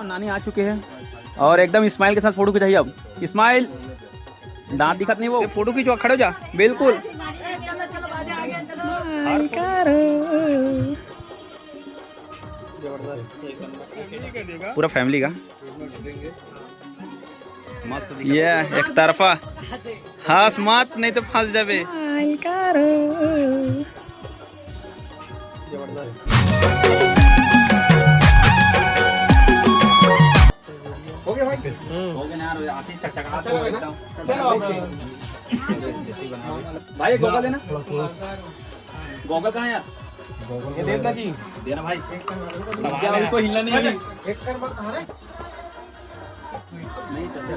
नानी आ चुके हैं और एकदम स्माइल के साथ फोटो खिंचाइए। अब स्माइल, दांत दिखत नहीं वो, फोटो खींचो, खड़े हो जा बिल्कुल। पूरा फैमिली का मस्त, ये एक तरफा हंस मत नहीं तो फंस जावे। हो गया भाई, हो गया यार, आती चकचका हो एकदम। भाई गोगल देना, गोगल कहाँ है यार? ये देना जी, देना भाई, क्या उनको हिलना नहीं है। एक कर बार कहां है? नहीं चचा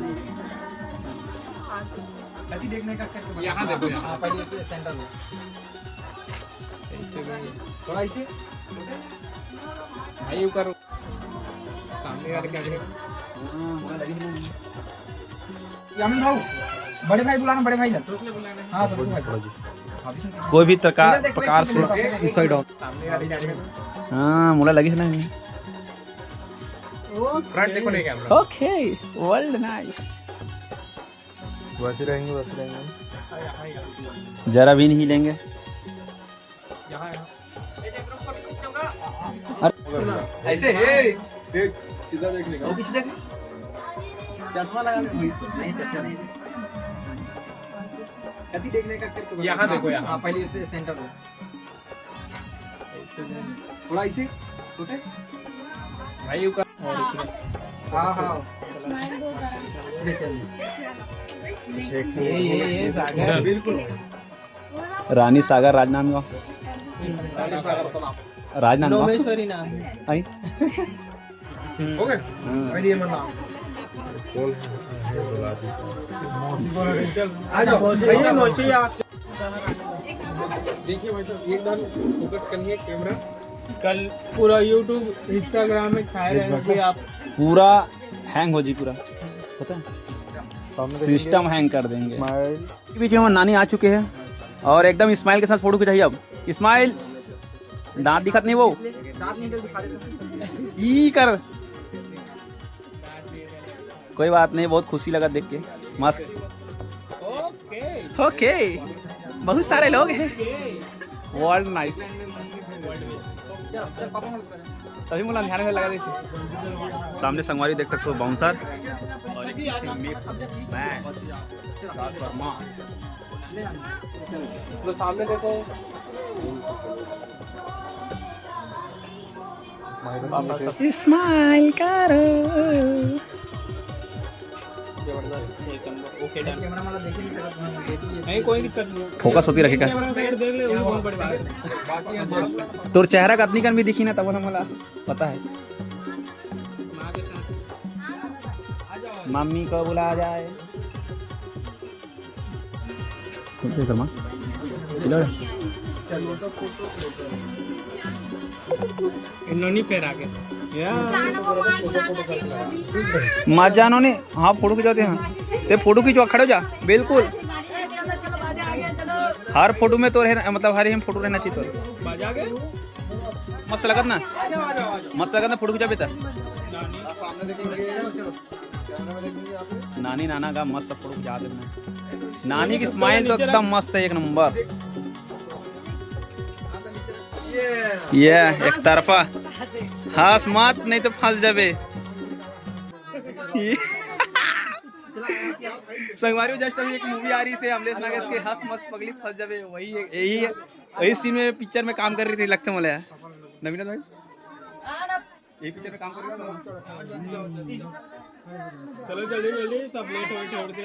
कति देखने का करके यहाँ देखो, यहाँ पहले से सेंटर में थोड़ा इसे भाई करो सामने वाले क्या देख। यामिन भाऊ, बड़े भाई बुलाना, बड़े भाई ना। हाँ तो भाई कोई भी प्रकार से इस साइड ऑन सामने वाले क्या देख। हाँ मुला लगी ना। फ्रंट देखो नहीं कैमरा। ओके वर्ल्ड नाइस, वैसे रहेंगे, वैसे रहेंगे। जरा भी नहीं लेंगे। ऐसे है देख, सीधा देखने का। चश्मा लगा नहीं, चचा नहीं। कति देखने का करके यहाँ देखो, यहाँ। हाँ पहले से सेंटर में थोड़ा इसे छोटे। भाई का हाँ हाँ ये बिल्कुल रानी सागर राजनांदगांव, राजनांदगांव नोमेश्वरी नाम आई। हो गए पहले ये मना आ जाओ भैया, मौसी आप देखिए भाई साहब, एक बार फोकस करिए कैमरा। कल पूरा YouTube Instagram में छाए रहेंगे आप। पूरा हैंग हो जी, पूरा पता है, सिस्टम हैंग कर देंगे। बीच में नानी आ चुके हैं और एकदम स्माइल के साथ फोटो खिंचाइए। अब स्माइल, दांत दिखत नहीं वो, दांत नहीं दिखा देते। ई कर, कोई बात नहीं, बहुत खुशी लगा देख के, मस्त। ओके बहुत सारे लोग हैं, वर्ल्ड नाइस। तभी मुला ध्यान में लगा दीजिए। सामने संगवारी देख सकते हो, बाउंसर और एक पीछे मैन शर्मा। तो सामने देखो, स्माइल करो। कैमरा वाला देख ही नहीं सकता। नहीं कोई दिक्कत नहीं, फोकस होती रखेगा। कैमरा साइड देख ले, वो बहुत बड़ी बात है। तोर चेहरा कतनी कन भी दिखी ना, तब ना मला पता है। मम्मी को बुला जाए। इन्होंने फिर आगे मत जानो ने। हाँ फोटो खिंचवाते हैं, ते फोटो खिंचवा, खड़े हो जा बिल्कुल। हर फोटो में तो रहे, मतलब हर फोटो रहना चाहिए तो। बाजा गए मस्त लगत ना, मस्त लगत ना फोटो खिंचा बेहतर। सामने देखेंगे, कैमरे में देखेंगे आप। नानी नाना का मस्त फोटो खिंचा देना। नानी की स्माइल तो एकदम मस्त है, एक नंबर। ये एक तरफा हंस मत नहीं तो फंस जावे। संगवारी जस्ट अभी एक मूवी आ रही से अमलेश नागेश के हंस मत पगली फंस जावे, वही यही सीन में पिक्चर में काम कर रही थी, लगता है मुझे नवीन भाई यही पिक्चर में काम कर रही थी। चलो जल्दी जल्दी, सब लेट हो छोड़ते।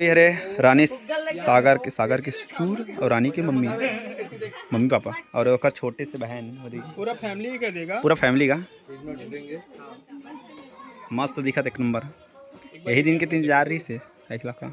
अरे रानी सागर के ससुर और रानी के मम्मी पापा और ओकर छोटे से बहन, पूरा फैमिली कर देगा, पूरा फैमिली का मस्त दिखत एक नंबर। यही दिन के 3 जा रही से 1 लाख का।